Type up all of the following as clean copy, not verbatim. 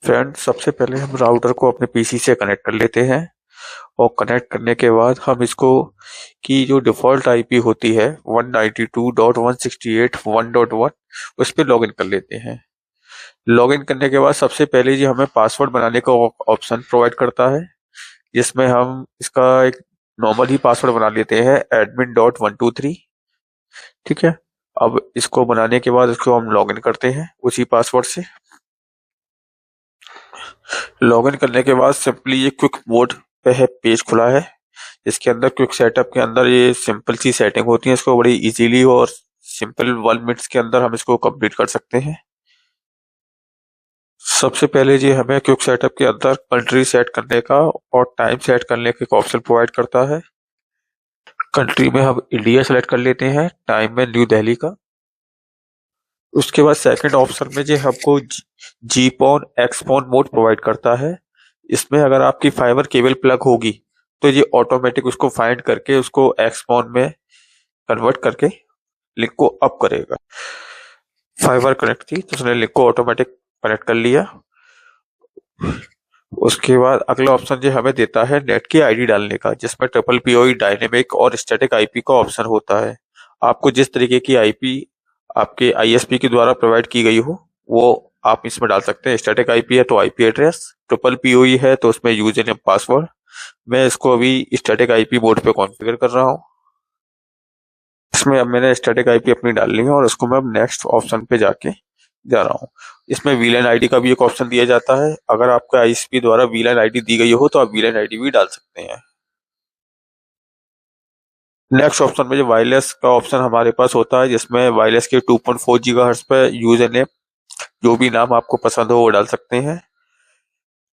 Friend, सबसे पहले हम राउटर को अपने पीसी से कनेक्ट कर लेते हैं और कनेक्ट करने के बाद हम इसको की जो डिफ़ॉल्ट आईपी होती है 192.168.1.1 उस पे लॉगिन कर लेते हैं। लॉगिन करने के बाद सबसे पहले जी हमें पासवर्ड बनाने का ऑप्शन प्रोवाइड करता है, जिसमें हम इसका एक नॉर्मल ही पासवर्ड बना लेते हैं admin.123। ठीक है, अब इसको बनाने के बाद इसको हम लॉगिन करते हैं उसी पासवर्ड से। लॉगिन करने के बाद सिंपली ये क्विक मोड पे है पेज खुला है। इसके अंदर क्विक सेटअप के अंदर ये सिंपल सी सेटिंग होती है, इसको बड़ी इजीली और सिंपल 1 मिनट्स के अंदर हम इसको कंप्लीट कर सकते हैं। सबसे पहले जी हमें क्विक सेटअप के अंदर कंट्री सेट करने का और टाइम सेट करने का एक ऑप्शन प्रोवाइड करता है। कंट्री में हम इंडिया सेलेक्ट कर लेते हैं, टाइम में न्यू दिल्ली का। उसके बाद सेकंड ऑप्शन में जो हमको जीपॉन एक्सपॉन मोड प्रोवाइड करता है। इसमें अगर आपकी फाइबर केबल प्लग होगी तो ये ऑटोमेटिक उसको फाइंड करके उसको एक्सपॉन में कन्वर्ट करके लिंक को अप करेगा। फाइबर कनेक्ट थी तो उसने लिंक को ऑटोमेटिक कनेक्ट कर लिया। उसके बाद अगला ऑप्शन जो हमें देता है नेट की आईडी डालने का, जिसमें ट्रिपल पीओई, डायनेमिक और स्टैटिक आईपी का ऑप्शन होता है। आपको जिस तरीके की आईपी आपके आईएसपी के द्वारा प्रोवाइड की गई हो वो आप इसमें डाल सकते हैं। स्टैटिक आईपी है तो आईपी एड्रेस, ट्रिपल पीओई है तो उसमें यूजर नेम पासवर्ड। मैं इसको अभी स्टैटिक आईपी मोड पे कॉन्फ़िगर कर रहा हूँ। इसमें अब मैंने स्टैटिक आईपी अपनी डाल ली है और इसको मैं अब नेक्स्ट ऑप्शन पे जाके जा रहा हूँ। इसमें वीलैन आईडी का भी एक ऑप्शन दिया जाता है। अगर आपको आईएसपी द्वारा वीलैन आईडी दी गई हो तो आप वीलैन आईडी भी डाल सकते हैं। नेक्स्ट ऑप्शन में जो वायरलेस का ऑप्शन हमारे पास होता है, जिसमें वायरलेस के 2.4 गीगाहर्ट्ज पे यूजर नेम जो भी नाम आपको पसंद हो वो डाल सकते हैं।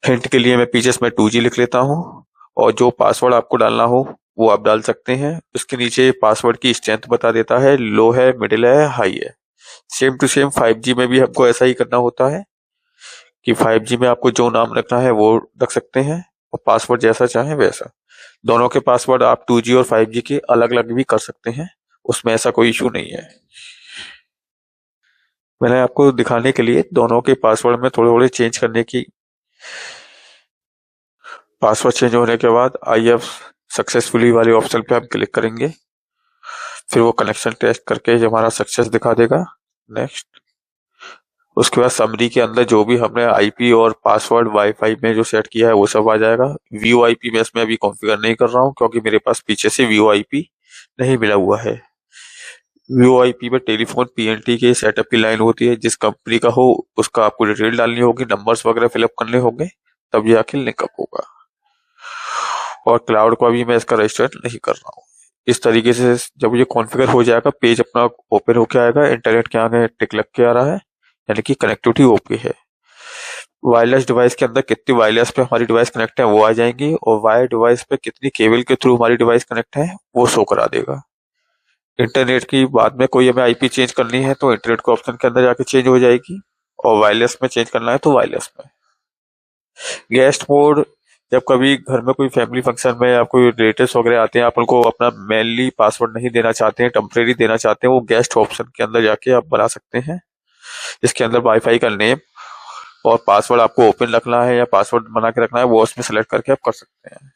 हिंट के लिए मैं पीछे इसमें 2G लिख लेता हूँ और जो पासवर्ड आपको डालना हो वो आप डाल सकते हैं। उसके नीचे पासवर्ड की स्ट्रेंथ बता देता है, लो है, मिडिल है, हाई है। सेम टू सेम 5G में भी हमको ऐसा ही करना होता है कि 5G में आपको जो नाम रखना है वो रख सकते हैं और पासवर्ड जैसा चाहें वैसा। दोनों के पासवर्ड आप 2G और 5G के अलग अलग भी कर सकते हैं, उसमें ऐसा कोई इशू नहीं है। मैंने आपको दिखाने के लिए दोनों के पासवर्ड में थोड़े थोड़े चेंज करने की। पासवर्ड चेंज होने के बाद आई हैव सक्सेसफुली वाले ऑप्शन पे हम क्लिक करेंगे। फिर वो कनेक्शन टेस्ट करके हमारा सक्सेस दिखा देगा। नेक्स्ट। उसके बाद समरी के अंदर जो भी हमने आईपी और पासवर्ड वाईफाई में जो सेट किया है वो सब आ जाएगा। व्यू आईपी में इसमें अभी कॉन्फ़िगर नहीं कर रहा हूँ क्योंकि मेरे पास पीछे से व्यू आईपी नहीं मिला हुआ है। व्यू आईपी में टेलीफोन पीएनटी के सेटअप की लाइन होती है, जिस कंपनी का हो उसका आपको डिटेल डालनी होगी, नंबर्स वगैरह फिलअप करने होंगे, तब जाके लिंकअप होगा। और क्लाउड को अभी मैं इसका रजिस्टर नहीं कर रहा हूँ। इस तरीके से जब ये कॉन्फ़िगर हो जाएगा पेज अपना ओपन होके आएगा। इंटरनेट के आगे टिक लग के आ रहा है, यानी कि कनेक्टिविटी ओके है। वायरलेस डिवाइस के अंदर कितनी वायरलेस पे हमारी डिवाइस कनेक्ट है वो आ जाएंगी और वायर डिवाइस पे कितनी केबल के थ्रू हमारी डिवाइस कनेक्ट है वो शो करा देगा। इंटरनेट की बाद में कोई हमें आईपी चेंज करनी है तो इंटरनेट के ऑप्शन के अंदर जाके चेंज हो जाएगी, और वायरलेस में चेंज करना है तो वायरलेस में। गेस्ट मोड, जब कभी घर में कोई फैमिली फंक्शन में या कोई रिलेटिव्स वगैरह आते हैं, आप उनको अपना मेनली पासवर्ड नहीं देना चाहते हैं, टेम्परेरी देना चाहते हैं, वो गेस्ट ऑप्शन के अंदर जाके आप बना सकते हैं। इसके अंदर वाईफाई का नेम और पासवर्ड आपको ओपन रखना है या पासवर्ड बना के रखना है वो उसमें सेलेक्ट करके आप कर सकते हैं।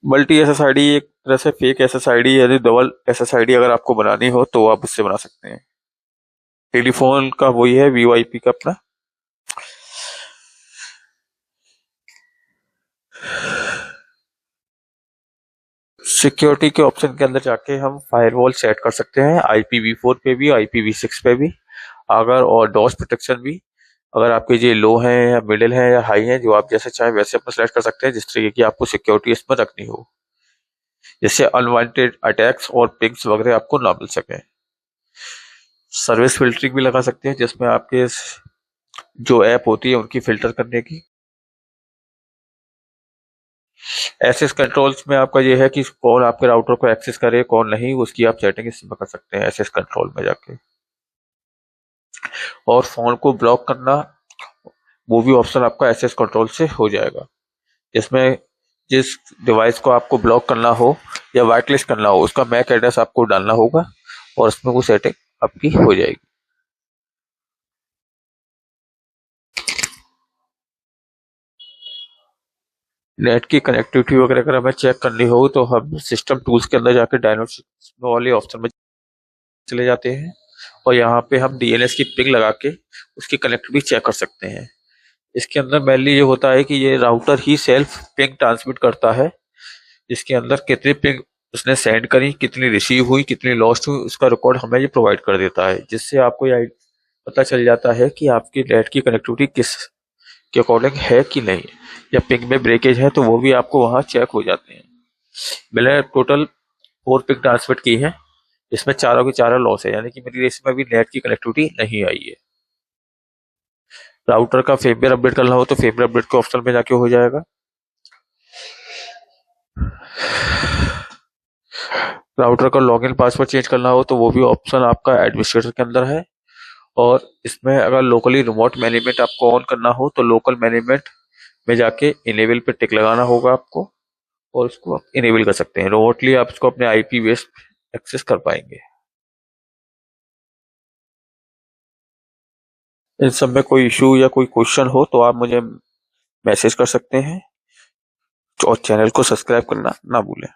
मल्टी एसएसआईडी एक तरह से फेक एसएसआईडी यानी डबल एसएसआईडी अगर आपको बनानी हो तो आप उससे बना सकते हैं। टेलीफोन का वही है वीओआईपी का अपना। सिक्योरिटी के ऑप्शन के अंदर जाके हम फायरवॉल सेट कर सकते हैं, IPv4 पे भी, IPv6 पे भी, अगर और डॉस प्रोटेक्शन भी। अगर आपके ये लो है या मिडिल है या हाई है, जो आप जैसे चाहें वैसे अपना सेलेक्ट कर सकते हैं, जिस तरीके की आपको सिक्योरिटी इसमें रखनी हो, जिससे अनवांटेड अटैक्स और पिंग्स वगैरह आपको ना मिल सके। सर्विस फिल्टरिंग भी लगा सकते हैं, जिसमें आपके जो ऐप होती है उनकी फिल्टर करने की। एक्सेस कंट्रोल्स में आपका ये है कि कौन आपके राउटर को एक्सेस करे कौन नहीं, उसकी आप सेटिंग इसमें कर सकते हैं एक्सेस कंट्रोल में जाके। और फोन को ब्लॉक करना वो भी ऑप्शन आपका एक्सेस कंट्रोल से हो जाएगा, जिसमें जिस डिवाइस को आपको ब्लॉक करना हो या वाइट लिस्ट करना हो उसका मैक एड्रेस आपको डालना होगा और उसमें वो सेटिंग आपकी हो जाएगी। नेट की कनेक्टिविटी वगैरह अगर हमें चेक करनी हो तो हम सिस्टम टूल्स के अंदर जाके डायग्नोस्टिक्स वाले ऑप्शन में चले जाते हैं और यहाँ पे हम डीएनएस की पिंग लगा के उसकी कनेक्टिविटी चेक कर सकते हैं। इसके अंदर मेनली ये होता है कि ये राउटर ही सेल्फ पिंग ट्रांसमिट करता है, इसके अंदर कितनी पिंग उसने सेंड करी, कितनी रिसीव हुई, कितनी लॉस्ट हुई, उसका रिकॉर्ड हमें ये प्रोवाइड कर देता है, जिससे आपको ये पता चल जाता है कि आपकी नेट की कनेक्टिविटी किस के अकॉर्डिंग है कि नहीं, या पिंग में ब्रेकेज है तो वो भी आपको वहां चेक हो जाते हैं। मैंने टोटल 4 पिंग ट्रांसमिट की है, इसमें चारों की चारों लॉस है, यानी कि मेरी रेस में अभी नेट की कनेक्टिविटी नहीं आई है। राउटर का फेमवेयर अपडेट करना हो तो फेमवेयर अपडेट के ऑप्शन में जाके हो जाएगा। राउटर का लॉगिन पासवर्ड चेंज करना हो तो वो भी ऑप्शन आपका एडमिनिस्ट्रेटर के अंदर है। और इसमें अगर लोकली रिमोट मैनेजमेंट आपको ऑन करना हो तो लोकल मैनेजमेंट में जाके इनेबल पे टिक लगाना होगा आपको, और उसको आप इनेबल कर सकते हैं। रिमोटली आप इसको अपने आईपी बेस्ड एक्सेस कर पाएंगे। इन सब में कोई इशू या कोई क्वेश्चन हो तो आप मुझे मैसेज कर सकते हैं, और चैनल को सब्सक्राइब करना ना भूलें।